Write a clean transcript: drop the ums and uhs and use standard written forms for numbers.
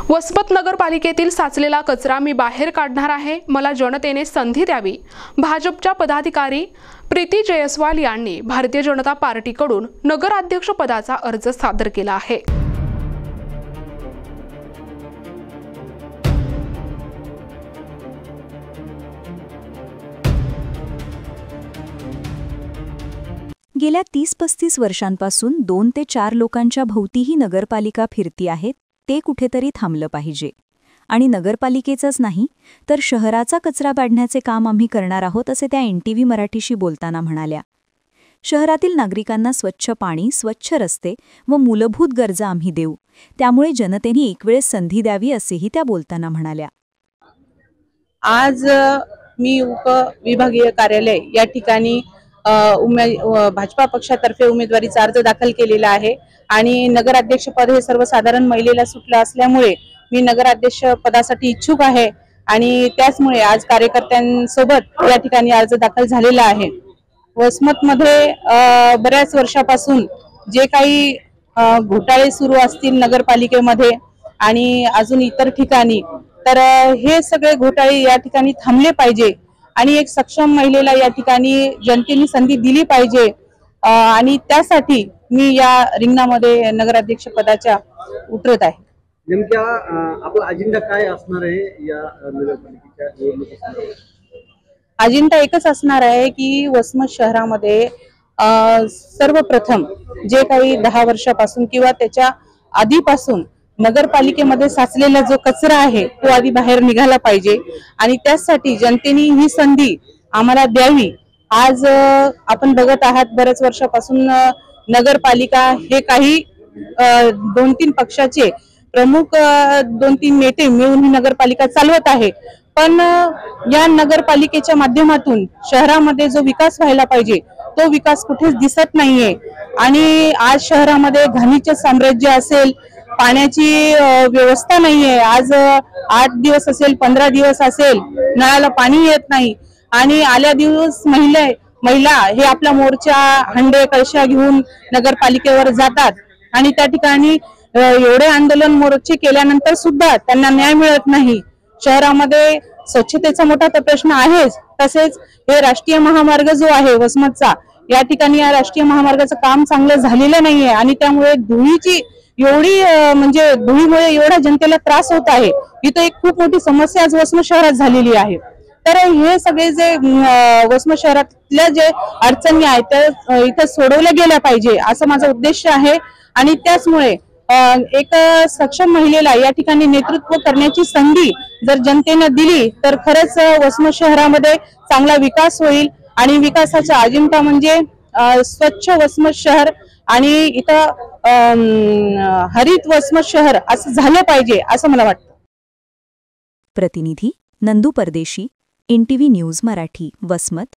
वसमत नगरपालिकेतील साचलेला कचरा मी बाहेर काढणार आहे, मला जनतेने संधी द्यावी। भाजपच्या पदाधिकारी प्रीती जयस्वाल यांनी भारतीय जनता पार्टीकडून नगराध्यक्ष पदाचा अर्ज सादर केला आहे। गेल्या 30-35 वर्षांपासून 2 ते 4 लोकांच्या भोवती ही नगरपालिका फिरती आहे, ते कुठेतरी थांबलं पाहिजे। आणि नगरपालिकेचंच नाही तर शहराचा कचरा काढण्याचे काम आम्ही करणार आहोत, असे त्या NTV मराठीशी बोलताना म्हणाल्या। शहरातील नागरिकांना स्वच्छ पाणी, स्वच्छ रस्ते व मूलभूत गरजा आम्ही देऊ, त्यामुळे जनतेने एकवेळेस संधी द्यावी, असेही त्या बोलताना म्हणाल्या। आज मी उपविभागीय कार्यालय या ठिकाणी भाजपा पक्षातर्फे उमेदवारीचा अर्ज दाखल केलेला आहे आणि नगराध्यक्ष पद हे सर्वसाधारण महिलेला सुटलं असल्यामुळे मी नगराध्यक्ष पदासाठी इच्छुक आहे आणि त्याचमुळे आज कार्यकर्त्यांसोबत या ठिकाणी अर्ज दाखल झालेला आहे। वसमत मध्ये बऱ्याच वर्षापासून जे काही घोटाळे सुरू असतील नगरपालिकेमध्ये आणि अजून इतर ठिकाणी, तर हे सगळे घोटाळे या ठिकाणी थांबले पाहिजे आणि एक सक्षम महिलेला या ठिकाणी जनतेने संधी दिली पाहिजे आणि त्यासाठी मी या रिंगणामध्ये नगराध्यक्ष पदाच्या उतरत आहे। नेमक्या आपला अजेंडा काय असणार आहे या नगरपालिकेच्या निवडणुकीसाठी? अजेंडा एकच असणार आहे की वसमत शहरामध्ये सर्वप्रथम जे काही 10 वर्षापासून किंवा त्याच्या आधीपासून नगरपालिकेमध्ये साचलेला जो कचरा आहे तो आधी बाहेर निघाला पाहिजे आणि त्यासाठी जनतेने ही संधी आम्हाला द्यावी। आज आपण बघत आहात बरेच वर्षापासून नगरपालिका हे काही 2-3 पक्षाचे प्रमुख 2-3 नेते मिळून ही नगरपालिका चालवत आहे, पण या नगरपालिकेच्या माध्यमातून शहरामध्ये जो विकास व्हायला पाहिजे तो विकास कुठेच दिसत नाहीये आणि आज शहरामध्ये घाणीचे साम्राज्य असेल, पाण्याची व्यवस्था नाहीये। आज 8 दिवस असेल, 15 दिवस असेल, नळाला पाणी येत नाही आणि आल्या दिवस महिला हे आपला मोर्चा, हंडे, कळशा घेऊन नगरपालिकेवर जातात आणि त्या ठिकाणी एवढे आंदोलन मोर्चे केल्यानंतर सुद्धा त्यांना न्याय मिळत नाही। शहरामध्ये स्वच्छतेचा मोठा तर प्रश्न आहेच, तसेच हे राष्ट्रीय महामार्ग जो आहे वसमतचा, या ठिकाणी या राष्ट्रीय महामार्गाचं काम चांगलं झालेलं नाहीये आणि त्यामुळे धुळीची एवढी म्हणजे धुळीमुळे एवढा जनतेला त्रास होत आहे, ही तर एक खूप मोठी समस्या आज वसमत शहरात झालेली आहे। तर हे सगळे जे वसमत शहरातल्या जे अडचणी आहेत त्या इथं सोडवल्या गेल्या पाहिजे असं माझा उद्देश आहे आणि त्याचमुळे एक सक्षम महिलेला या ठिकाणी नेतृत्व करण्याची संधी जर जनतेने दिली तर खरंच वसमत शहरामध्ये चांगला विकास होईल आणि विकासाचा अजेंडा म्हणजे स्वच्छ वसमत शहर आणि इथं हरित वसमत शहर असं झालं पाहिजे असं मला वाटतं। प्रतिनिधी नंदू परदेशी, NTV न्यूज मराठी, वसमत।